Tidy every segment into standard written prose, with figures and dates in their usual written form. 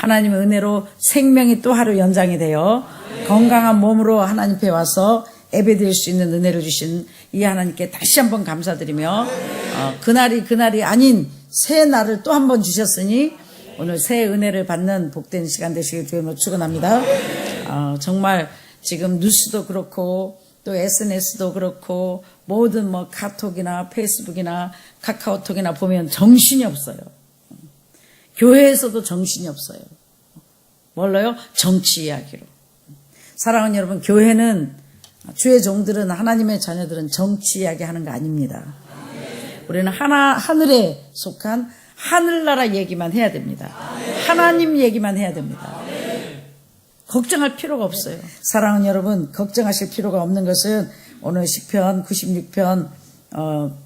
하나님의 은혜로 생명이 또 하루 연장이 되어 건강한 몸으로 하나님 앞에 와서 예배드릴 수 있는 은혜를 주신 이 하나님께 다시 한번 감사드리며 그날이 아닌 새 날을 또 한 번 주셨으니 오늘 새 은혜를 받는 복된 시간 되시길 주님으로 축원합니다. 정말 지금 뉴스도 그렇고 또 SNS도 그렇고 모든 뭐 카톡이나 페이스북이나 카카오톡이나 보면 정신이 없어요. 교회에서도 정신이 없어요. 뭘로요? 정치 이야기로. 사랑하는 여러분, 교회는 주의 종들은 하나님의 자녀들은 정치 이야기 하는 거 아닙니다. 우리는 하늘에 속한 하늘나라 얘기만 해야 됩니다. 하나님 얘기만 해야 됩니다. 걱정할 필요가 없어요. 사랑하는 여러분, 걱정하실 필요가 없는 것은 오늘 시편 96편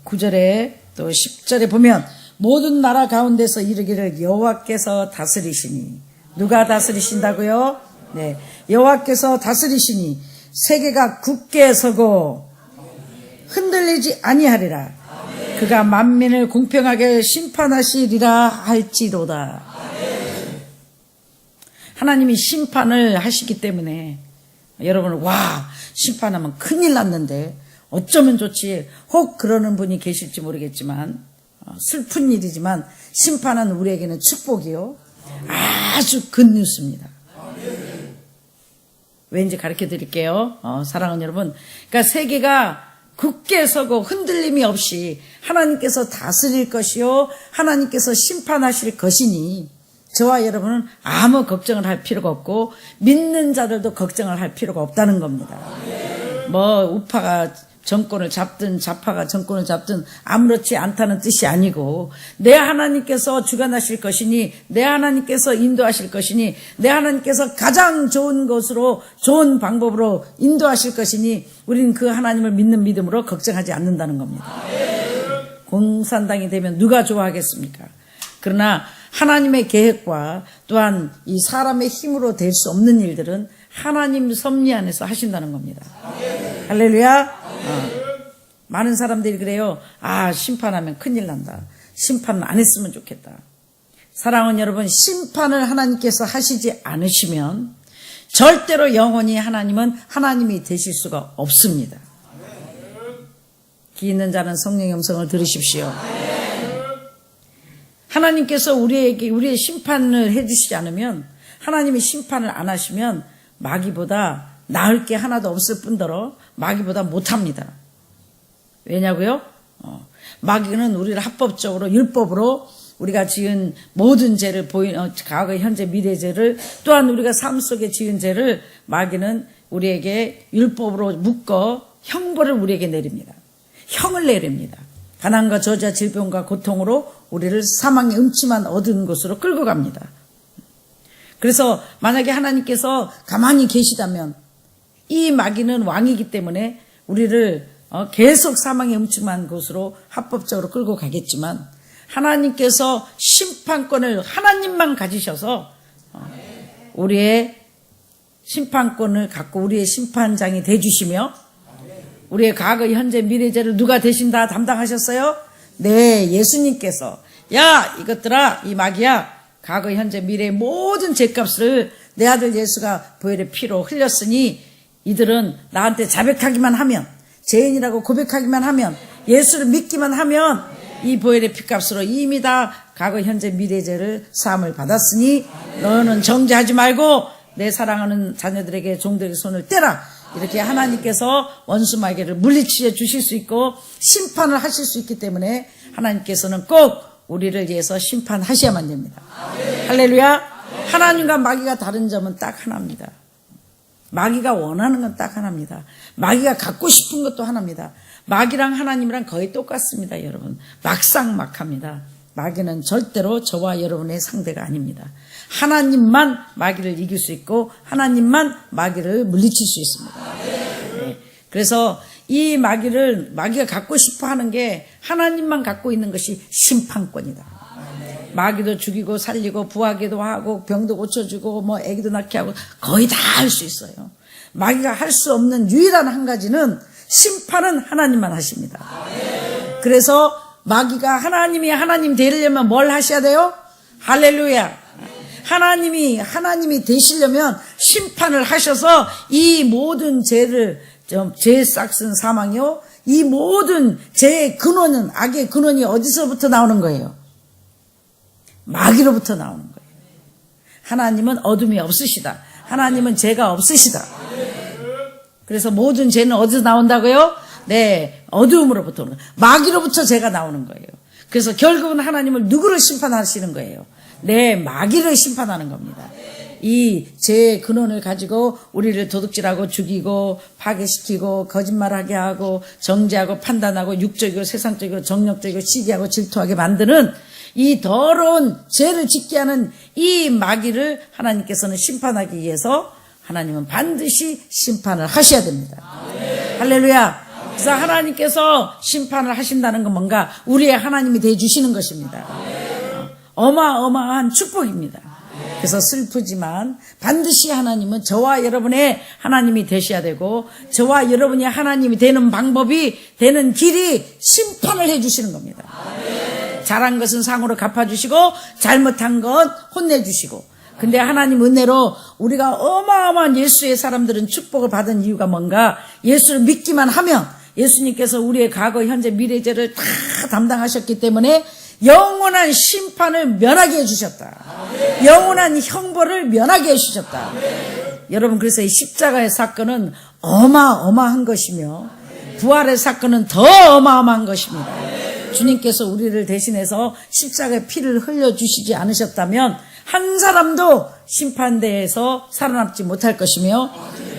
9절에 또 10절에 보면 모든 나라 가운데서 이르기를 여호와께서 다스리시니. 누가 다스리신다고요? 네, 여호와께서 다스리시니 세계가 굳게 서고 흔들리지 아니하리라. 그가 만민을 공평하게 심판하시리라 할지로다. 하나님이 심판을 하시기 때문에 여러분, 와, 심판하면 큰일 났는데 어쩌면 좋지. 혹 그러는 분이 계실지 모르겠지만 슬픈 일이지만 심판은 우리에게는 축복이요, 아주 굿뉴스입니다. 왠지 가르쳐 드릴게요. 사랑하는 여러분, 그러니까 세계가 굳게 서고 흔들림이 없이 하나님께서 다스릴 것이요 하나님께서 심판하실 것이니 저와 여러분은 아무 걱정을 할 필요가 없고 믿는 자들도 걱정을 할 필요가 없다는 겁니다. 뭐 우파가 정권을 잡든 좌파가 정권을 잡든 아무렇지 않다는 뜻이 아니고 내 하나님께서 주관하실 것이니 내 하나님께서 인도하실 것이니 내 하나님께서 가장 좋은 것으로 좋은 방법으로 인도하실 것이니 우리는 그 하나님을 믿는 믿음으로 걱정하지 않는다는 겁니다. 공산당이 되면 누가 좋아하겠습니까? 그러나 하나님의 계획과 또한 이 사람의 힘으로 될 수 없는 일들은 하나님 섭리 안에서 하신다는 겁니다. 할렐루야. 많은 사람들이 그래요. 심판하면 큰일 난다. 심판은 안 했으면 좋겠다. 사랑하는 여러분, 심판을 하나님께서 하시지 않으시면 절대로 영원히 하나님은 하나님이 되실 수가 없습니다. 귀 있는 자는 성령의 음성을 들으십시오. 하나님께서 우리의 심판을 해주시지 않으면, 하나님이 심판을 안 하시면 마귀보다 나을 게 하나도 없을 뿐더러 마귀보다 못합니다. 왜냐고요? 마귀는 우리를 합법적으로 율법으로 우리가 지은 모든 죄를 과거, 현재, 미래 죄를 또한 우리가 삶 속에 지은 죄를 마귀는 우리에게 율법으로 묶어 형벌을 우리에게 내립니다. 형을 내립니다. 가난과 저주와 질병과 고통으로 우리를 사망의 음침한 어두운 곳으로 끌고 갑니다. 그래서 만약에 하나님께서 가만히 계시다면 이 마귀는 왕이기 때문에 우리를 계속 사망의 음침한 곳으로 합법적으로 끌고 가겠지만 하나님께서 심판권을 하나님만 가지셔서 우리의 심판권을 갖고 우리의 심판장이 돼주시며 우리의 과거, 현재, 미래죄를 누가 대신 다 담당하셨어요? 네, 예수님께서. 야, 이것들아, 이 마귀야, 과거, 현재, 미래의 모든 죄값을 내 아들 예수가 보혈의 피로 흘렸으니 이들은 나한테 자백하기만 하면, 죄인이라고 고백하기만 하면, 예수를 믿기만 하면 이 보혈의 피값으로 이미 다 과거, 현재, 미래의 죄를 사함을 받았으니 너는 정죄하지 말고 내 사랑하는 자녀들에게 종들에게 손을 떼라. 이렇게 하나님께서 원수 마귀를 물리치게 주실 수 있고 심판을 하실 수 있기 때문에 하나님께서는 꼭 우리를 위해서 심판하셔야만 됩니다. 할렐루야. 하나님과 마귀가 다른 점은 딱 하나입니다. 마귀가 원하는 건 딱 하나입니다. 마귀가 갖고 싶은 것도 하나입니다. 마귀랑 하나님이랑 거의 똑같습니다. 여러분, 막상막합니다. 마귀는 절대로 저와 여러분의 상대가 아닙니다. 하나님만 마귀를 이길 수 있고 하나님만 마귀를 물리칠 수 있습니다. 네. 그래서 이 마귀가 갖고 싶어 하는 게 하나님만 갖고 있는 것이 심판권이다. 마귀도 죽이고 살리고 부하기도 하고 병도 고쳐주고 뭐 애기도 낳게 하고 거의 다 할 수 있어요. 마귀가 할 수 없는 유일한 한 가지는 심판은 하나님만 하십니다. 그래서 마귀가 하나님이 하나님 되려면 뭘 하셔야 돼요? 할렐루야. 하나님이 되시려면 심판을 하셔서 이 모든 죄를, 죄의 싹슨 사망이요, 이 모든 죄의 근원은, 악의 근원이 어디서부터 나오는 거예요? 마귀로부터 나오는 거예요. 하나님은 어둠이 없으시다. 하나님은 죄가 없으시다. 그래서 모든 죄는 어디서 나온다고요? 네, 어두움으로부터 오는 거예요. 마귀로부터 죄가 나오는 거예요. 그래서 결국은 하나님을 누구를 심판하시는 거예요? 네, 마귀를 심판하는 겁니다. 이 죄의 근원을 가지고 우리를 도둑질하고 죽이고 파괴시키고 거짓말하게 하고 정죄하고 판단하고 육적이고 세상적이고 정력적이고 시기하고 질투하게 만드는 이 더러운 죄를 짓게 하는 이 마귀를 하나님께서는 심판하기 위해서 하나님은 반드시 심판을 하셔야 됩니다. 할렐루야. 그래서 하나님께서 심판을 하신다는 건 뭔가 우리의 하나님이 되어주시는 것입니다. 어마어마한 축복입니다. 그래서 슬프지만 반드시 하나님은 저와 여러분의 하나님이 되셔야 되고 저와 여러분이 하나님이 되는 방법이 되는 길이 심판을 해주시는 겁니다. 잘한 것은 상으로 갚아주시고 잘못한 건 혼내주시고. 근데 하나님 은혜로 우리가 어마어마한 예수의 사람들은 축복을 받은 이유가 뭔가? 예수를 믿기만 하면 예수님께서 우리의 과거, 현재, 미래 죄를 다 담당하셨기 때문에 영원한 심판을 면하게 해주셨다. 영원한 형벌을 면하게 해주셨다. 여러분, 그래서 이 십자가의 사건은 어마어마한 것이며 부활의 사건은 더 어마어마한 것입니다. 주님께서 우리를 대신해서 십자가의 피를 흘려주시지 않으셨다면 한 사람도 심판대에서 살아남지 못할 것이며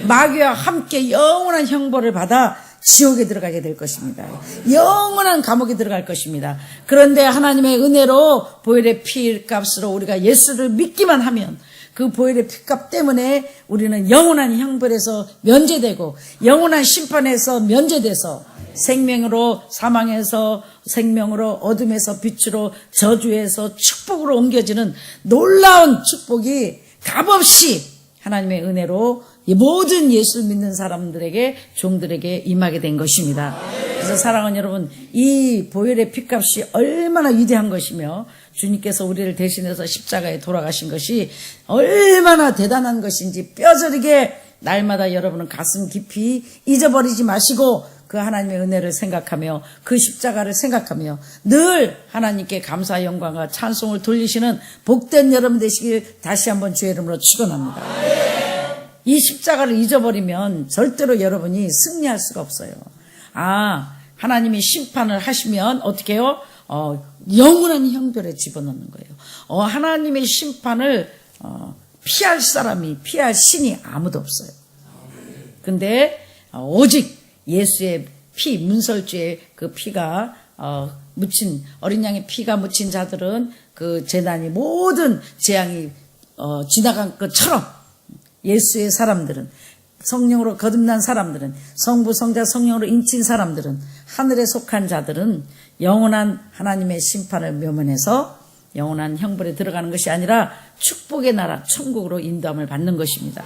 마귀와 함께 영원한 형벌을 받아 지옥에 들어가게 될 것입니다. 영원한 감옥에 들어갈 것입니다. 그런데 하나님의 은혜로 보혈의 피값으로 우리가 예수를 믿기만 하면 그 보혈의 피값 때문에 우리는 영원한 형벌에서 면제되고 영원한 심판에서 면제돼서 생명으로 사망에서 생명으로 어둠에서 빛으로 저주에서 축복으로 옮겨지는 놀라운 축복이 값없이 하나님의 은혜로 이 모든 예수를 믿는 사람들에게 종들에게 임하게 된 것입니다. 그래서 사랑하는 여러분, 이 보혈의 피값이 얼마나 위대한 것이며 주님께서 우리를 대신해서 십자가에 돌아가신 것이 얼마나 대단한 것인지 뼈저리게 날마다 여러분은 가슴 깊이 잊어버리지 마시고 그 하나님의 은혜를 생각하며 그 십자가를 생각하며 늘 하나님께 감사 영광과 찬송을 돌리시는 복된 여러분 되시길 다시 한번 주의 이름으로 축원합니다. 이 십자가를 잊어버리면 절대로 여러분이 승리할 수가 없어요. 하나님이 심판을 하시면 어떻게 해요? 영원한 형벌에 집어넣는 거예요. 하나님의 심판을 피할 사람이, 피할 신이 아무도 없어요. 근데 오직 예수의 피, 문설주의 그 피가 묻힌, 어린 양의 피가 묻힌 자들은 그 재난이 모든 재앙이 지나간 것처럼 예수의 사람들은, 성령으로 거듭난 사람들은, 성부 성자 성령으로 인친 사람들은, 하늘에 속한 자들은 영원한 하나님의 심판을 묘면해서 영원한 형벌에 들어가는 것이 아니라 축복의 나라 천국으로 인도함을 받는 것입니다.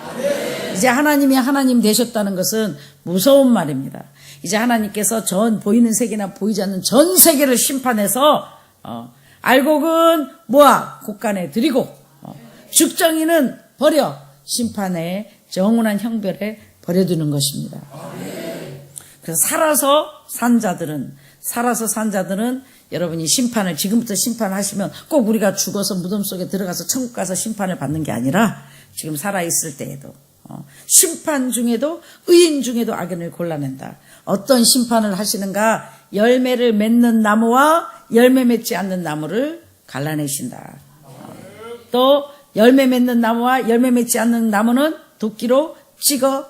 이제 하나님이 하나님 되셨다는 것은 무서운 말입니다. 이제 하나님께서 전 보이는 세계나 보이지 않는 전 세계를 심판해서 알곡은 모아 곳간에 들이고 죽정이는 버려 심판에 영원한 형벌에 버려두는 것입니다. 그래서 살아서 산 자들은 여러분이 심판을 지금부터 심판을 하시면 꼭 우리가 죽어서 무덤 속에 들어가서 천국 가서 심판을 받는 게 아니라 지금 살아있을 때에도 심판 중에도 의인 중에도 악인을 골라낸다. 어떤 심판을 하시는가? 열매를 맺는 나무와 열매 맺지 않는 나무를 갈라내신다. 또 열매 맺는 나무와 열매 맺지 않는 나무는 도끼로 찍어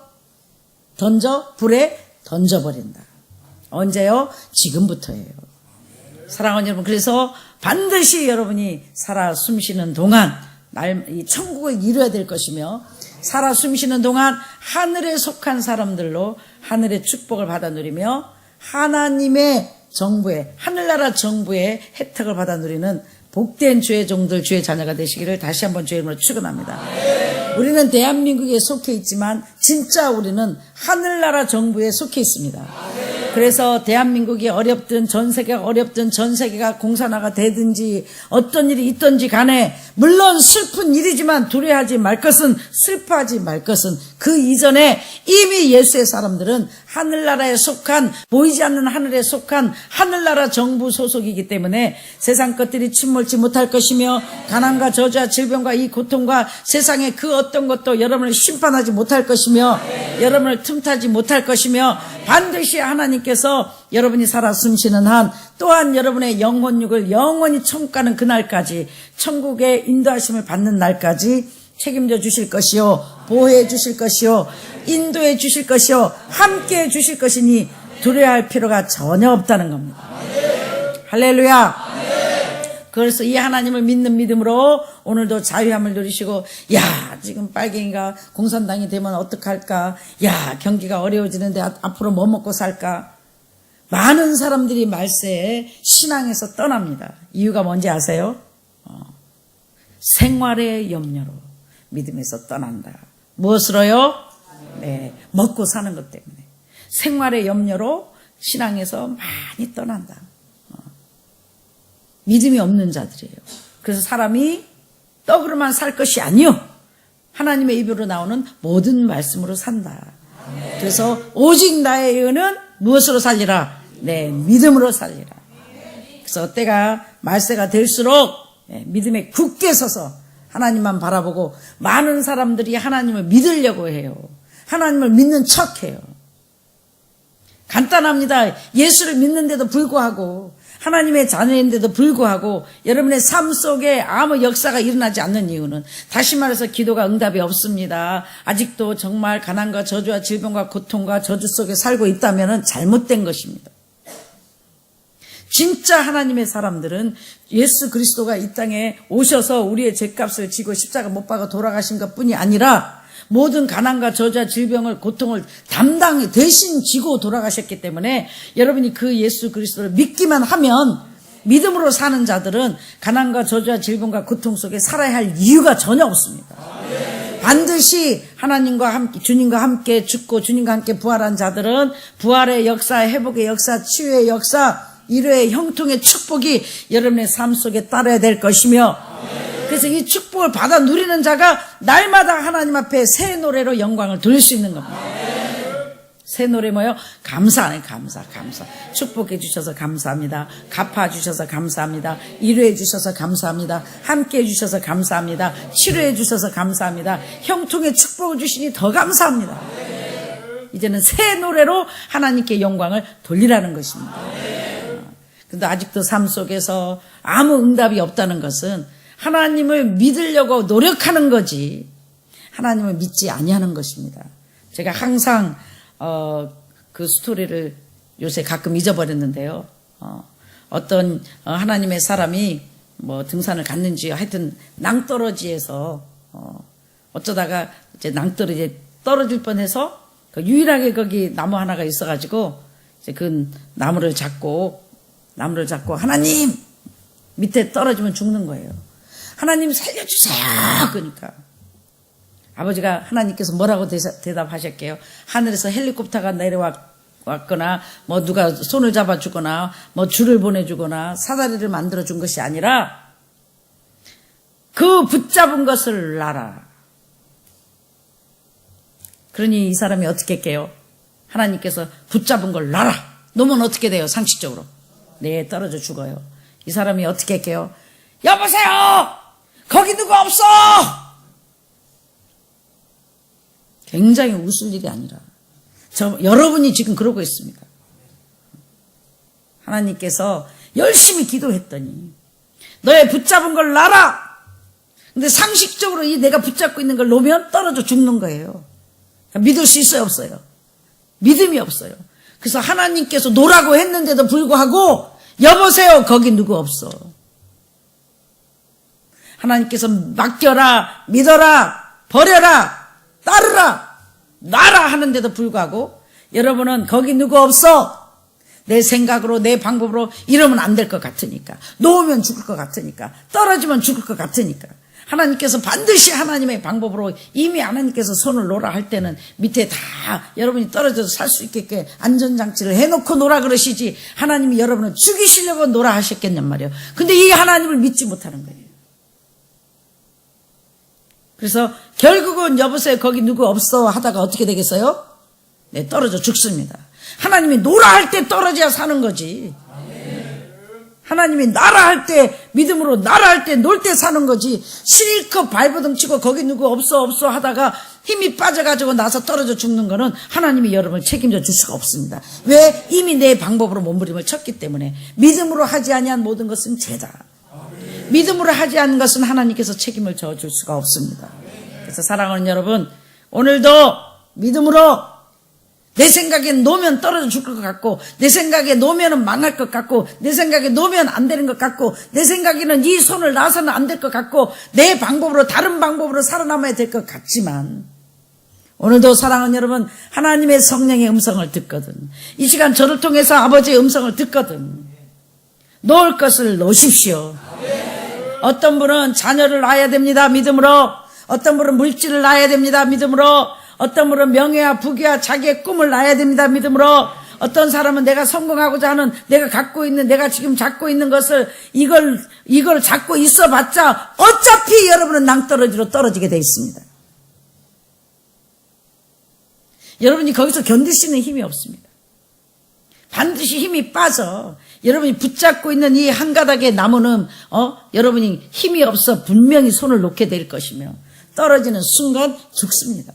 던져 불에 던져버린다. 언제요? 지금부터예요. 사랑하는 여러분, 그래서 반드시 여러분이 살아 숨쉬는 동안 이 천국을 이루어야 될 것이며 살아 숨쉬는 동안 하늘에 속한 사람들로 하늘의 축복을 받아 누리며 하나님의 정부의, 하늘나라 정부의 혜택을 받아 누리는 복된 주의 종들, 주의 자녀가 되시기를 다시 한번 주의 이름으로 축원합니다. 우리는 대한민국에 속해 있지만 진짜 우리는 하늘나라 정부에 속해 있습니다. 그래서 대한민국이 어렵든 전 세계가 어렵든 전 세계가 공산화가 되든지 어떤 일이 있든지 간에 물론 슬픈 일이지만 두려워하지 말 것은 슬퍼하지 말 것은 그 이전에 이미 예수의 사람들은 하늘나라에 속한 보이지 않는 하늘에 속한 하늘나라 정부 소속이기 때문에 세상 것들이 침몰치 못할 것이며 가난과 저주와 질병과 이 고통과 세상의 그 어떤 것도 여러분을 심판하지 못할 것이며 여러분을 틈타지 못할 것이며 반드시 하나님께서 여러분이 살아 숨쉬는 한 또한 여러분의 영혼육을 영원히 천국 가는 그날까지 천국의 인도하심을 받는 날까지 책임져 주실 것이요 보호해 주실 것이요 인도해 주실 것이요 함께해 주실 것이니 두려워할 필요가 전혀 없다는 겁니다. 할렐루야. 그래서 이 하나님을 믿는 믿음으로 오늘도 자유함을 누리시고 야 지금 빨갱이가 공산당이 되면 어떡할까, 야 경기가 어려워지는데 앞으로 뭐 먹고 살까. 많은 사람들이 말세에 신앙에서 떠납니다. 이유가 뭔지 아세요? 생활의 염려로 믿음에서 떠난다. 무엇으로요? 네, 먹고 사는 것 때문에 생활의 염려로 신앙에서 많이 떠난다. 믿음이 없는 자들이에요. 그래서 사람이 떡으로만 살 것이 아니요 하나님의 입으로 나오는 모든 말씀으로 산다. 그래서 오직 나의 의는 무엇으로 살리라? 네, 믿음으로 살리라. 그래서 때가 말세가 될수록 믿음에 굳게 서서 하나님만 바라보고 많은 사람들이 하나님을 믿으려고 해요. 하나님을 믿는 척해요. 간단합니다. 예수를 믿는데도 불구하고 하나님의 자녀인데도 불구하고 여러분의 삶 속에 아무 역사가 일어나지 않는 이유는 다시 말해서 기도가 응답이 없습니다. 아직도 정말 가난과 저주와 질병과 고통과 저주 속에 살고 있다면 잘못된 것입니다. 진짜 하나님의 사람들은 예수 그리스도가 이 땅에 오셔서 우리의 죄값을 지고 십자가 못 박아 돌아가신 것뿐이 아니라 모든 가난과 저주와 질병을 고통을 대신 지고 돌아가셨기 때문에 여러분이 그 예수 그리스도를 믿기만 하면 믿음으로 사는 자들은 가난과 저주와 질병과 고통 속에 살아야 할 이유가 전혀 없습니다. 반드시 하나님과 함께 주님과 함께 죽고 주님과 함께 부활한 자들은 부활의 역사, 회복의 역사, 치유의 역사, 일회의 형통의 축복이 여러분의 삶 속에 따라야 될 것이며 그래서 이 축복을 받아 누리는 자가 날마다 하나님 앞에 새 노래로 영광을 돌릴 수 있는 겁니다. 새 노래 뭐요? 감사하네. 감사. 축복해 주셔서 감사합니다. 갚아 주셔서 감사합니다. 일회해 주셔서 감사합니다. 함께 해 주셔서 감사합니다. 치료해 주셔서 감사합니다. 형통의 축복을 주시니 더 감사합니다. 이제는 새 노래로 하나님께 영광을 돌리라는 것입니다. 근데 아직도 삶 속에서 아무 응답이 없다는 것은 하나님을 믿으려고 노력하는 거지 하나님을 믿지 아니하는 것입니다. 제가 항상 그 스토리를 요새 가끔 잊어버렸는데요. 어떤 하나님의 사람이 뭐 등산을 갔는지 하여튼 낭떠러지에서 어쩌다가 이제 낭떠러지에 떨어질 뻔해서 그 유일하게 거기 나무 하나가 있어가지고 이제 그 나무를 잡고 하나님 밑에 떨어지면 죽는 거예요. 하나님 살려주세요. 그러니까 아버지가 하나님께서 뭐라고 대답하셨게요? 하늘에서 헬리콥터가 내려왔거나 뭐 누가 손을 잡아주거나 뭐 줄을 보내주거나 사다리를 만들어준 것이 아니라 그 붙잡은 것을 놔라. 그러니 이 사람이 어떻게 할게요? 하나님께서 붙잡은 걸 놔라. 놓으면 어떻게 돼요? 상식적으로 네, 떨어져 죽어요. 이 사람이 어떻게 할게요? 여보세요! 거기 누구 없어! 굉장히 웃을 일이 아니라 여러분이 지금 그러고 있습니다. 하나님께서 열심히 기도했더니 너의 붙잡은 걸 놔라! 근데 상식적으로 이 내가 붙잡고 있는 걸 놓으면 떨어져 죽는 거예요. 믿을 수 있어요? 없어요? 믿음이 없어요. 그래서 하나님께서 놓으라고 했는데도 불구하고 여보세요 거기 누구 없어. 하나님께서 맡겨라, 믿어라, 버려라, 따르라, 놔라 하는데도 불구하고 여러분은 거기 누구 없어. 내 생각으로 내 방법으로 이러면 안 될 것 같으니까, 놓으면 죽을 것 같으니까, 떨어지면 죽을 것 같으니까 하나님께서 반드시 하나님의 방법으로 이미 하나님께서 손을 놓으라 할 때는 밑에 다 여러분이 떨어져서 살 수 있게 안전장치를 해놓고 놓으라 그러시지 하나님이 여러분을 죽이시려고 놓으라 하셨겠냔 말이에요. 근데 이 하나님을 믿지 못하는 거예요. 그래서 결국은 여보세요 거기 누구 없어 하다가 어떻게 되겠어요? 네, 떨어져 죽습니다. 하나님이 놓으라 할 때 떨어져야 사는 거지. 하나님이 나라 할 때 믿음으로 나라 할 때 놀 때 사는 거지. 실컷 발버둥 치고 거기 누구 없어 하다가 힘이 빠져가지고 나서 떨어져 죽는 거는 하나님이 여러분을 책임져 줄 수가 없습니다. 왜? 이미 내 방법으로 몸부림을 쳤기 때문에. 믿음으로 하지 아니한 모든 것은 죄다. 믿음으로 하지 않은 것은 하나님께서 책임을 져줄 수가 없습니다. 그래서 사랑하는 여러분, 오늘도 믿음으로 내 생각에 놓으면 떨어져 죽을 것 같고, 내 생각에 놓으면 망할 것 같고, 내 생각에 놓으면 안 되는 것 같고, 내 생각에는 이 손을 놔서는 안 될 것 같고, 내 방법으로 다른 방법으로 살아남아야 될 것 같지만, 오늘도 사랑하는 여러분, 하나님의 성령의 음성을 듣거든, 이 시간 저를 통해서 아버지의 음성을 듣거든, 놓을 것을 놓으십시오. 어떤 분은 자녀를 낳아야 됩니다. 믿음으로. 어떤 분은 물질을 낳아야 됩니다. 믿음으로. 어떤 분은 명예와 부귀와 자기의 꿈을 낳아야 됩니다. 믿음으로. 어떤 사람은 내가 성공하고자 하는 내가 갖고 있는 내가 지금 잡고 있는 것을 이걸 잡고 있어봤자 어차피 여러분은 낭떠러지로 떨어지게 돼 있습니다. 여러분이 거기서 견딜 수 있는 힘이 없습니다. 반드시 힘이 빠져 여러분이 붙잡고 있는 이 한 가닥의 나무는 여러분이 힘이 없어 분명히 손을 놓게 될 것이며 떨어지는 순간 죽습니다.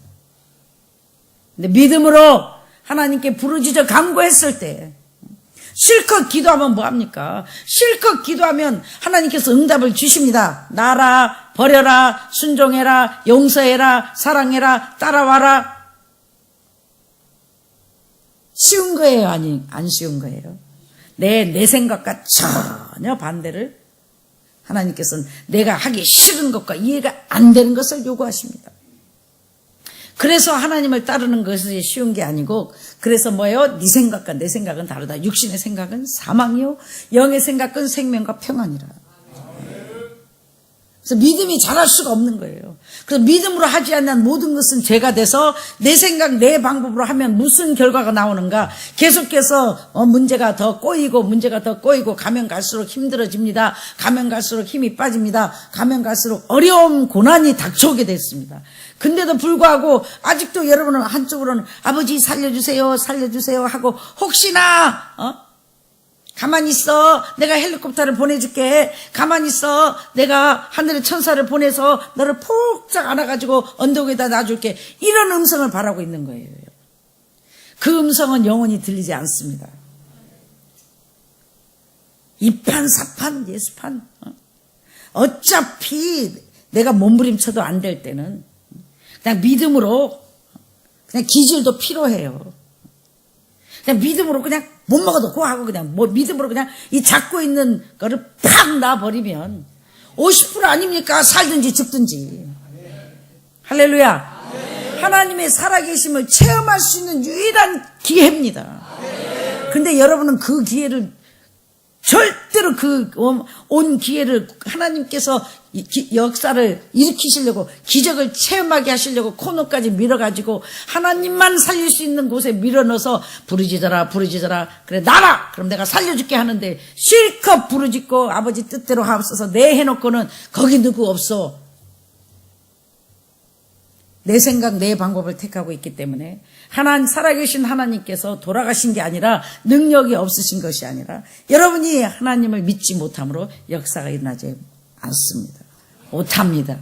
근데 믿음으로 하나님께 부르짖어 간구했을 때 실컷 기도하면 뭐합니까? 실컷 기도하면 하나님께서 응답을 주십니다. 나라, 버려라, 순종해라, 용서해라, 사랑해라, 따라와라. 쉬운 거예요? 아니, 안 쉬운 거예요? 내 생각과 전혀 반대를 하나님께서는 내가 하기 싫은 것과 이해가 안 되는 것을 요구하십니다. 그래서 하나님을 따르는 것이 쉬운 게 아니고, 그래서 뭐예요? 네 생각과 내 생각은 다르다. 육신의 생각은 사망이요, 영의 생각은 생명과 평안이라. 그래서 믿음이 자랄 수가 없는 거예요. 그래서 믿음으로 하지 않는 모든 것은 죄가 돼서 내 생각, 내 방법으로 하면 무슨 결과가 나오는가? 계속해서 문제가 더 꼬이고 가면 갈수록 힘들어집니다. 가면 갈수록 힘이 빠집니다. 가면 갈수록 어려움, 고난이 닥쳐오게 됐습니다. 근데도 불구하고 아직도 여러분은 한쪽으로는 아버지 살려주세요 하고 혹시나 가만히 있어. 내가 헬리콥터를 보내줄게. 가만히 있어. 내가 하늘의 천사를 보내서 너를 푹짝 안아가지고 언덕 위에다 놔줄게. 이런 음성을 바라고 있는 거예요. 그 음성은 영원히 들리지 않습니다. 이판, 예수판. 어차피 내가 몸부림쳐도 안 될 때는 그냥 믿음으로 그냥 기질도 필요해요. 그냥 믿음으로 그냥 못 먹어도 고하고 그냥 믿음으로 그냥 이 잡고 있는 거를 팍 놔버리면 50% 아닙니까? 살든지 죽든지. 할렐루야. 하나님의 살아계심을 체험할 수 있는 유일한 기회입니다. 근데 여러분은 그 기회를 절대로 온 기회를 하나님께서 역사를 일으키시려고 기적을 체험하게 하시려고 코너까지 밀어가지고 하나님만 살릴 수 있는 곳에 밀어넣어서 부르짖어라 그래 나라 그럼 내가 살려줄게 하는데 실컷 부르짖고 아버지 뜻대로 하옵소서 내 해놓고는 거기 누구 없어. 내 생각 내 방법을 택하고 있기 때문에 살아계신 하나님께서 돌아가신 게 아니라 능력이 없으신 것이 아니라 여러분이 하나님을 믿지 못함으로 역사가 일어나지 않습니다. 못합니다.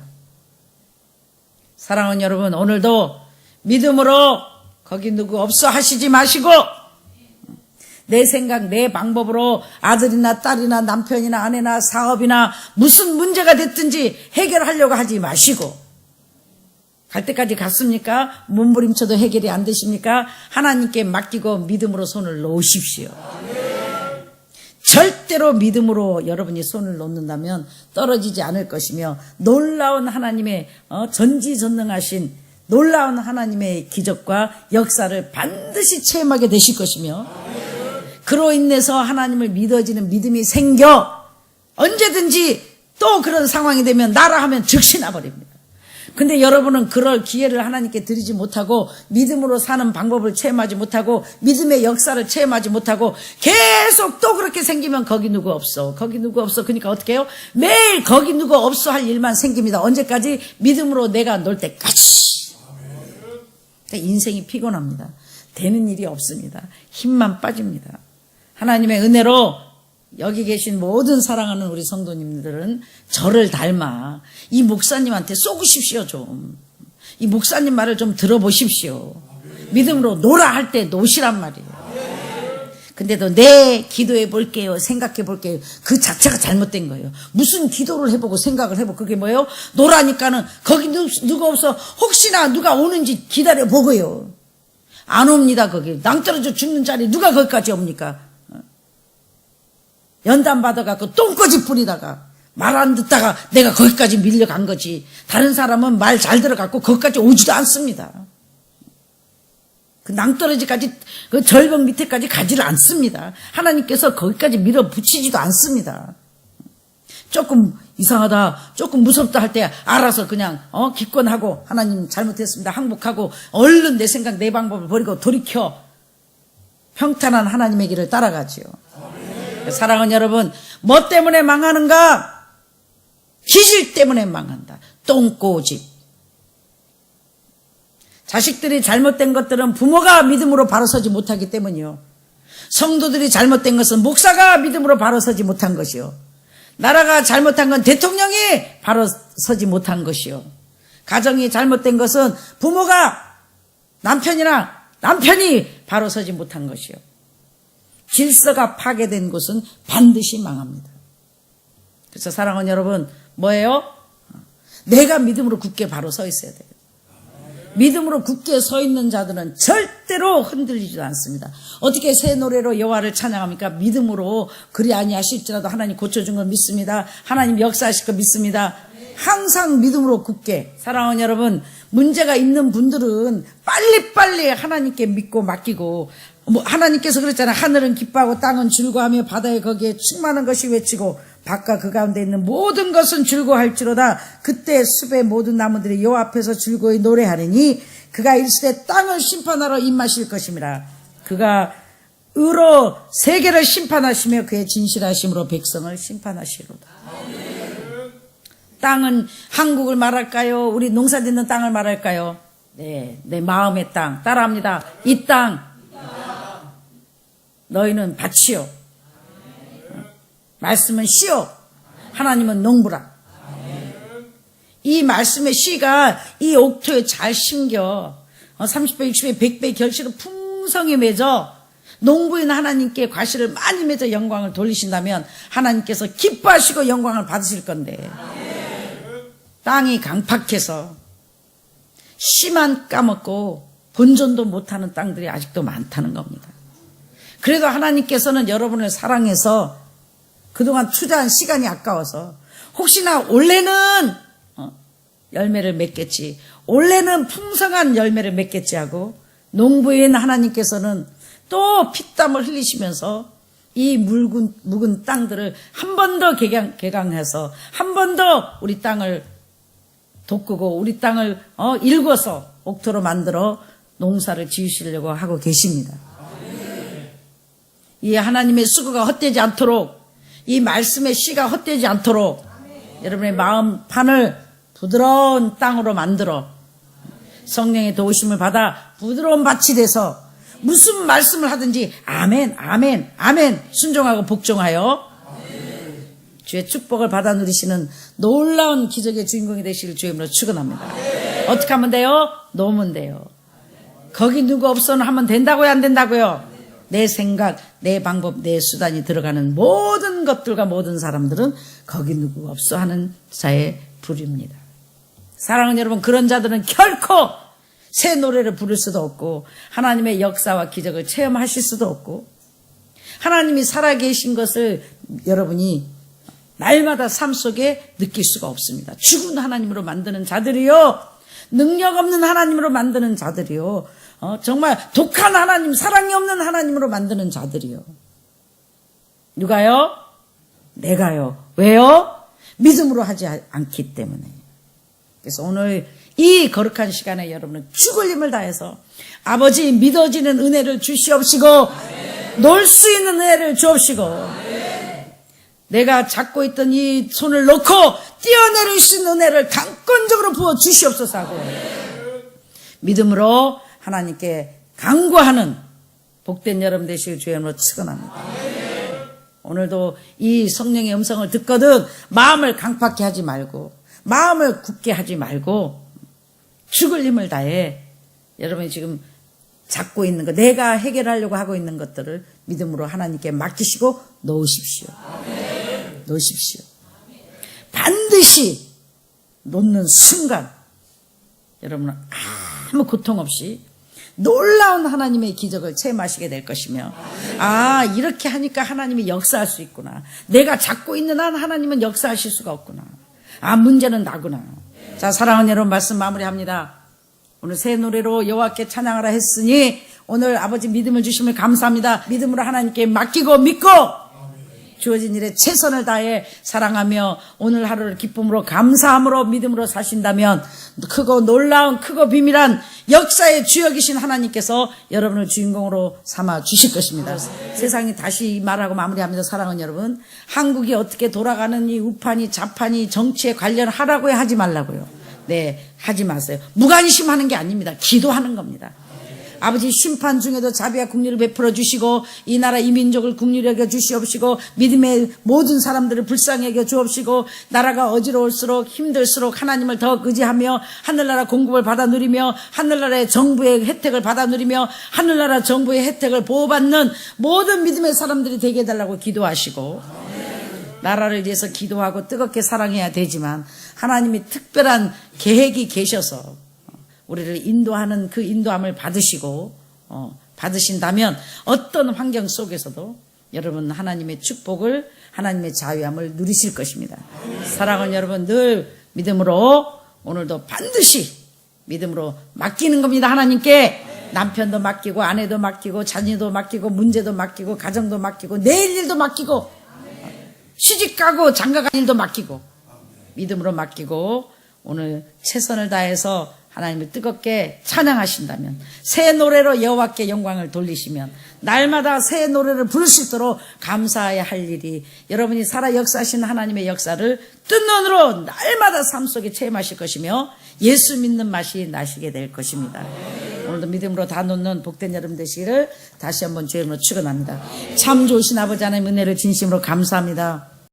사랑하는 여러분, 오늘도 믿음으로 거기 누구 없어 하시지 마시고 내 생각 내 방법으로 아들이나 딸이나 남편이나 아내나 사업이나 무슨 문제가 됐든지 해결하려고 하지 마시고 갈 때까지 갔습니까? 몸부림쳐도 해결이 안 되십니까? 하나님께 맡기고 믿음으로 손을 놓으십시오. 절대로 믿음으로 여러분이 손을 놓는다면 떨어지지 않을 것이며 놀라운 하나님의 전지전능하신 놀라운 하나님의 기적과 역사를 반드시 체험하게 되실 것이며 그로 인해서 하나님을 믿어지는 믿음이 생겨 언제든지 또 그런 상황이 되면 나라 하면 즉시 나버립니다. 근데 여러분은 그럴 기회를 하나님께 드리지 못하고 믿음으로 사는 방법을 체험하지 못하고 믿음의 역사를 체험하지 못하고 계속 또 그렇게 생기면 거기 누구 없어, 거기 누구 없어. 그러니까 어떻게 해요? 매일 거기 누구 없어 할 일만 생깁니다. 언제까지? 믿음으로 내가 놀 때까지. 그러니까 인생이 피곤합니다. 되는 일이 없습니다. 힘만 빠집니다. 하나님의 은혜로 여기 계신 모든 사랑하는 우리 성도님들은 저를 닮아 이 목사님한테 쏘으십시오. 좀 이 목사님 말을 좀 들어보십시오. 믿음으로 노라 할 때 노시란 말이에요. 근데도 내 기도해 볼게요, 생각해 볼게요, 그 자체가 잘못된 거예요. 무슨 기도를 해보고 생각을 해보고 그게 뭐예요? 노라니까는 거기 누가 없어 혹시나 누가 오는지 기다려 보고요. 안 옵니다. 거기 낭떠러져 죽는 자리 누가 거기까지 옵니까? 연단 받아갖고 똥꼬집 부리다가 말 안 듣다가 내가 거기까지 밀려간 거지. 다른 사람은 말 잘 들어갖고 거기까지 오지도 않습니다. 그 낭떠러지까지 그 절벽 밑에까지 가지를 않습니다. 하나님께서 거기까지 밀어붙이지도 않습니다. 조금 이상하다, 조금 무섭다 할 때 알아서 그냥 기권하고 하나님 잘못했습니다, 항복하고 얼른 내 생각 내 방법을 버리고 돌이켜 평탄한 하나님의 길을 따라가지요. 사랑하는 여러분, 뭐 때문에 망하는가? 기질 때문에 망한다. 똥꼬집. 자식들이 잘못된 것들은 부모가 믿음으로 바로 서지 못하기 때문이요. 성도들이 잘못된 것은 목사가 믿음으로 바로 서지 못한 것이요. 나라가 잘못한 건 대통령이 바로 서지 못한 것이요. 가정이 잘못된 것은 부모가 남편이 바로 서지 못한 것이요. 질서가 파괴된 곳은 반드시 망합니다. 그래서 사랑하는 여러분, 뭐예요? 내가 믿음으로 굳게 바로 서 있어야 돼요. 믿음으로 굳게 서 있는 자들은 절대로 흔들리지도 않습니다. 어떻게 새 노래로 여호와를 찬양합니까? 믿음으로. 그리 아니하실지라도 하나님 고쳐준 걸 믿습니다. 하나님 역사하실 걸 믿습니다. 항상 믿음으로 굳게. 사랑하는 여러분, 문제가 있는 분들은 빨리빨리 하나님께 믿고 맡기고, 하나님께서 그랬잖아요. 하늘은 기뻐하고 땅은 즐거워하며 바다에 거기에 충만한 것이 외치고 바깥 그 가운데 있는 모든 것은 즐거워할지로다. 그때 숲의 모든 나무들이 여호와 앞에서 즐거이 노래하리니 그가 이르시되 땅을 심판하러 임하실 것임이라. 그가 의로 세계를 심판하시며 그의 진실하심으로 백성을 심판하시로다. 땅은 한국을 말할까요? 우리 농사 짓는 땅을 말할까요? 네, 내 마음의 땅. 따라합니다. 이 땅. 너희는 밭이요, 말씀은 씨요, 하나님은 농부라. 이 말씀의 씨가 이 옥토에 잘 심겨 30배, 60배, 100배 결실을 풍성히 맺어 농부인 하나님께 과실을 많이 맺어 영광을 돌리신다면 하나님께서 기뻐하시고 영광을 받으실 건데, 땅이 강팍해서 씨만 까먹고 본전도 못하는 땅들이 아직도 많다는 겁니다. 그래도 하나님께서는 여러분을 사랑해서 그동안 투자한 시간이 아까워서 혹시나 올해는 열매를 맺겠지, 올해는 풍성한 열매를 맺겠지 하고 농부인 하나님께서는 또 피땀을 흘리시면서 이 묵은 땅들을 한 번 더 개강해서 한 번 더 우리 땅을 돋구고 우리 땅을 일궈서 옥토로 만들어 농사를 지으시려고 하고 계십니다. 이 하나님의 수고가 헛되지 않도록, 이 말씀의 씨가 헛되지 않도록 여러분의 마음 판을 부드러운 땅으로 만들어 성령의 도우심을 받아 부드러운 밭이 돼서 무슨 말씀을 하든지 아멘, 아멘, 아멘 순종하고 복종하여 주의 축복을 받아 누리시는 놀라운 기적의 주인공이 되시길 주의 이름으로 축원합니다. 어떻게 하면 돼요? 놓으면 돼요. 거기 누구 없어는 하면 된다고요, 안 된다고요? 내 생각, 내 방법, 내 수단이 들어가는 모든 것들과 모든 사람들은 거기 누구 없어 하는 자의 부류입니다. 사랑하는 여러분, 그런 자들은 결코 새 노래를 부를 수도 없고 하나님의 역사와 기적을 체험하실 수도 없고 하나님이 살아계신 것을 여러분이 날마다 삶 속에 느낄 수가 없습니다. 죽은 하나님으로 만드는 자들이요, 능력 없는 하나님으로 만드는 자들이요, 정말 독한 하나님, 사랑이 없는 하나님으로 만드는 자들이요. 누가요? 내가요. 왜요? 믿음으로 하지 않기 때문에. 그래서 오늘 이 거룩한 시간에 여러분은 죽을 힘을 다해서 아버지 믿어지는 은혜를 주시옵시고 놀 수 있는 은혜를 주옵시고 내가 잡고 있던 이 손을 놓고 뛰어내릴 수 있는 은혜를 강권적으로 부어 주시옵소서 하고 믿음으로 하나님께 간구하는 복된 여러분 되시길 주의 이름으로 축원합니다. 오늘도 이 성령의 음성을 듣거든 마음을 강팍히 하지 말고 마음을 굳게 하지 말고 죽을 힘을 다해 여러분이 지금 잡고 있는 것, 내가 해결하려고 하고 있는 것들을 믿음으로 하나님께 맡기시고 놓으십시오. 놓으십시오. 반드시 놓는 순간 여러분은 아무 고통 없이 놀라운 하나님의 기적을 체험하시게 될 것이며 이렇게 하니까 하나님이 역사할 수 있구나. 내가 잡고 있는 한 하나님은 역사하실 수가 없구나. 문제는 나구나. 자, 사랑하는 여러분 말씀 마무리합니다. 오늘 새 노래로 여호와께 찬양하라 했으니 오늘 아버지 믿음을 주심을 감사합니다. 믿음으로 하나님께 맡기고 믿고 주어진 일에 최선을 다해 사랑하며 오늘 하루를 기쁨으로 감사함으로 믿음으로 사신다면 크고 놀라운 크고 비밀한 역사의 주역이신 하나님께서 여러분을 주인공으로 삼아 주실 것입니다. 세상이 다시 말하고 마무리합니다. 사랑하는 여러분, 한국이 어떻게 돌아가는 이 우판이 좌판이 정치에 관련하라고 하지 말라고요. 네, 하지 마세요. 무관심하는 게 아닙니다. 기도하는 겁니다. 아버지 심판 중에도 자비와 긍휼을 베풀어 주시고 이 나라 이 민족을 긍휼히 여겨 주시옵시고 믿음의 모든 사람들을 불쌍히 여겨 주옵시고 나라가 어지러울수록 힘들수록 하나님을 더 의지하며 하늘나라 공급을 받아 누리며 하늘나라의 정부의 혜택을 받아 누리며 하늘나라 정부의 혜택을 보호받는 모든 믿음의 사람들이 되게 해달라고 기도하시고 나라를 위해서 기도하고 뜨겁게 사랑해야 되지만 하나님이 특별한 계획이 계셔서 우리를 인도하는 그 인도함을 받으시고 받으신다면 어떤 환경 속에서도 여러분 하나님의 축복을 하나님의 자유함을 누리실 것입니다. 사랑하는 여러분 늘 믿음으로 오늘도 반드시 믿음으로 맡기는 겁니다. 하나님께 남편도 맡기고 아내도 맡기고 자녀도 맡기고 문제도 맡기고 가정도 맡기고 내일 일도 맡기고 시집가고 장가갈 일도 맡기고 믿음으로 맡기고 오늘 최선을 다해서 하나님을 뜨겁게 찬양하신다면 새 노래로 여호와께 영광을 돌리시면 날마다 새 노래를 부를 수 있도록 감사해야 할 일이 여러분이 살아 역사하시는 하나님의 역사를 뜬 눈으로 날마다 삶 속에 체험하실 것이며 예수 믿는 맛이 나시게 될 것입니다. 오늘도 믿음으로 다 놓는 복된 여러분 되시기를 다시 한번 주의 이름으로 축원합니다. 참 좋으신 아버지 하나님 은혜를 진심으로 감사합니다.